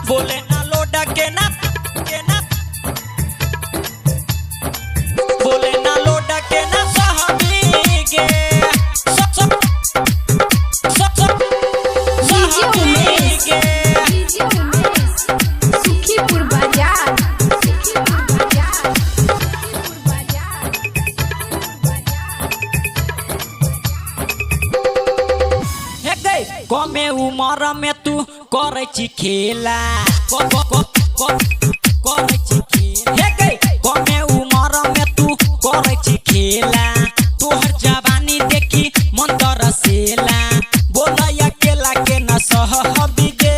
बोले ना लोडा के ना बोले ना लोडा के ना साहबी गे सुखीपुर बाजार कमे उमर में तू करे छी खेला कमे उमर में तू करे छी खेला तोहर जवानी देखी मन तरसेला बोला अकेला के न सहबी गे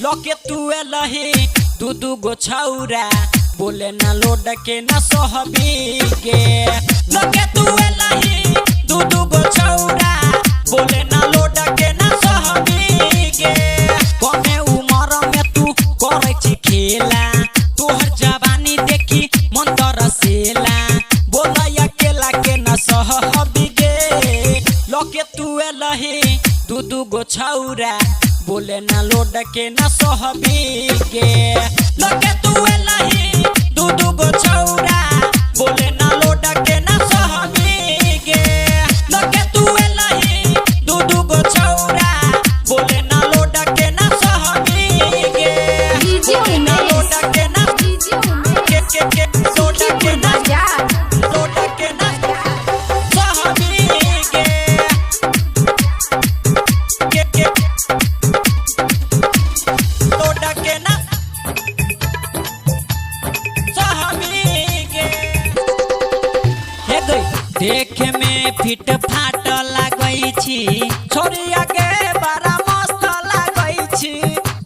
लके तू लही दू गो छौरा बोले ना लोड के न सहबी गे लके तू लही दू गो छौरा बोले ना लोड के न सहबी गे कमे उमर में तू करे छी खेला तोहर जवानी देखी मन तरसेला बोला अकेला के न सहबी गे लके तू लही दू गो छौरा बोले ना लोड के न सहबी गे लके तू लही दू गो छौरा बोले ना लोड के न सहबी गे लके तू लही दू गो छौरा बोले ना लोड के न सहबी गे बोले ना लोड के न के लोड के न लोड के न सहबी गे के लोड के न सहबी गे हे गई देखे में फिट फाट लागई छी छोरिया के बड़ा मस्त लागई छी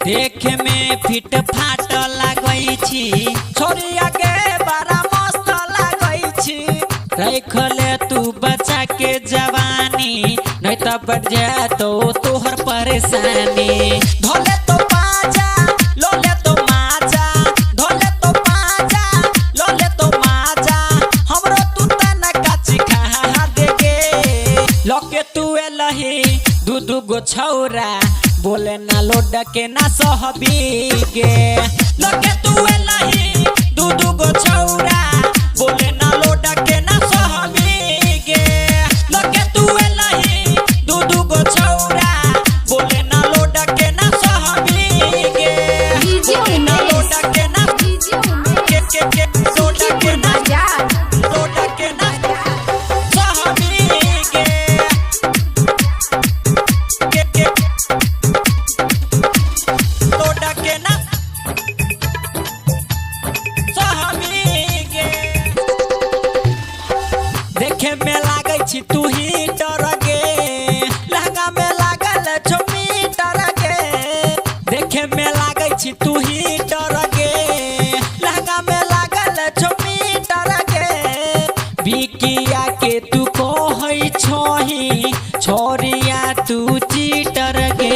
देखे में फिट फाट लागई छी छोरिया के बड़ा मस्त लागई छी रख ले तू बचा के जवानी नहीं तो बढ़ जातो तोहर परेशानी धोले तो पाजा लोले तो माजा धोले तो पाजा लोले तो माजा हमरो तू तना काची खा देगे लके तू लही दू गो छौरा बोले ना लोड के ना सहबी गे लके तू लही दू गो छौरा बोले ना लोड के ना सहबी गे लके तू लही दू गो छौरा बोले ना लोड के ना सहबी गे बोले ना लोड के ना के लोड के ना लोड के ना सहबी गे के लोड के ना सहबी गे देखे में लागै छी तू ही डर गे लहंगा में लागल छो मीटर गे देखे में लागै छी तू ही डर गे लहंगा में लागल छो मीटर गे बिकिया के तू कहै छोही छोरिया तू चीटर गे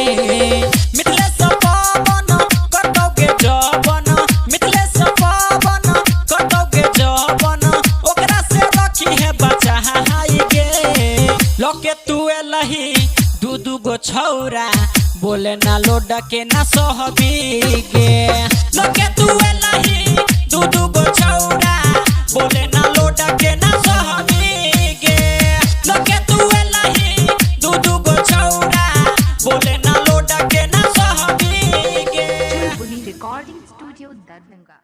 मिथिलेश पवन कटौगे जवन मिथिलेश पवन कटौगे जवन ओकरा से रखी है बचा गे लके तू लही दू गो छौरा बोले ना लोड के ना सहबी गे लके तू लही दू गो छौरा बोले ना लोड के ना सहबी गे लके तू लही दू गो छौरा बोले ना लोड के ना सहबी गे रिकॉर्डिंग स्टूडियो दरभंगा।